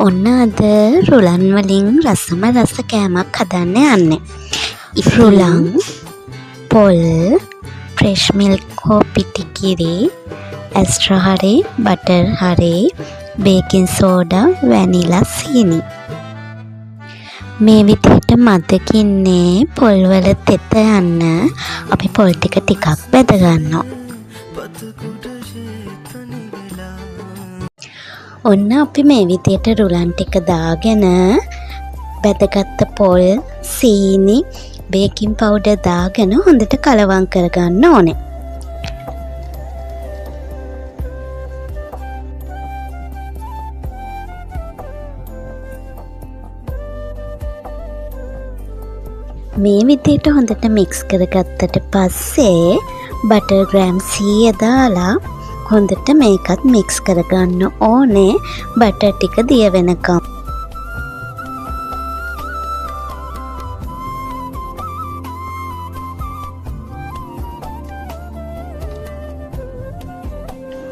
ඔන්න අද රුලන් වලින් රසම රස කෑමක් හදන්න යන්නේ. රුලන්, පොල්, ෆ්‍රෙෂ් මිල්ක් හෝ පිටිකිරි, ඇස්ට්‍රා හරි, බටර් හරි, බේකින් සෝඩා, වැනිලා, සීනි. මේ විදිහට මදකින්නේ පොල් වල තෙත යන්න අපි පොල් ටිකක් බෙද ගන්නවා. ඔන්න අපි මේ විදියට රුලන් ටික දාගෙන බැදගත්ත පොල්, සීනි, බේකින් පවුඩර් දාගෙන හොඳට කලවම් කරගන්න ඕනේ. මේ විදියට හොඳට මික්ස් කරගත්තට පස්සේ බටර් ග්‍රෑම් 100 දාලා හොඳට මේකත් මික්ස් කරගන්න ඕනේ බටර් ටික දිය වෙනකම්.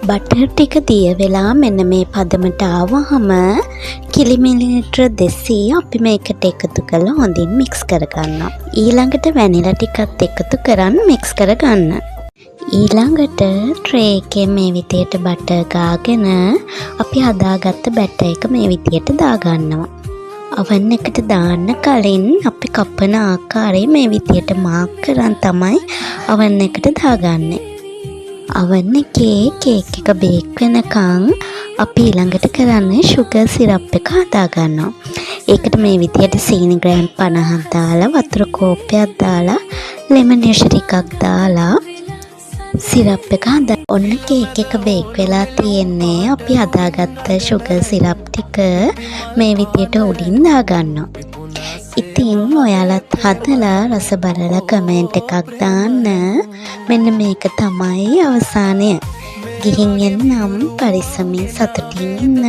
බටර් ටික දිය වෙලා මෙන්න මේ පදමට ආවහම කිලි මිලිලිටර 200 අපි මේකට එකතු කරලා හොඳින් මික්ස් කරගන්නවා. ඊළඟට වැනිලා ටිකත් එකතු කරන් මික්ස් කරගන්න. ඊළඟට ට්‍රේ එකේ මේ විදියට බටර් ගාගෙන අපි හදාගත්ත බැටර් එක මේ විදියට දාගන්නවා. oven එකට දාන්න කලින් අපි කපන ආකාරය මේ විදියට මාක් කරන් තමයි oven එකට දාගන්නේ. oven එකේ කේක් එක බේක් වෙනකන් අපි ඊළඟට කරන්නේ sugar syrup එක හදාගන්නවා. ඒකට මේ විදියට සීනි ග්‍රෑම් 50ක් දාලා වතුර කෝප්පයක් දාලා ලෙමන් යුෂ ටිකක් දාලා සිරප් එක හදා. ඔන්න කේක් එක බේක් වෙලා තියෙන්නේ. අපි හදාගත්ත sugar syrup ටික මේ විදියට උඩින් දාගන්නවා. ඉතින් ඔයාලත් හදලා රස බලලා කමෙන්ට් එකක් දාන්න. මෙන්න මේක තමයි අවසානය. ගිහින් එන්නම් පරිස්සමින් සතුටින් ඉන්න.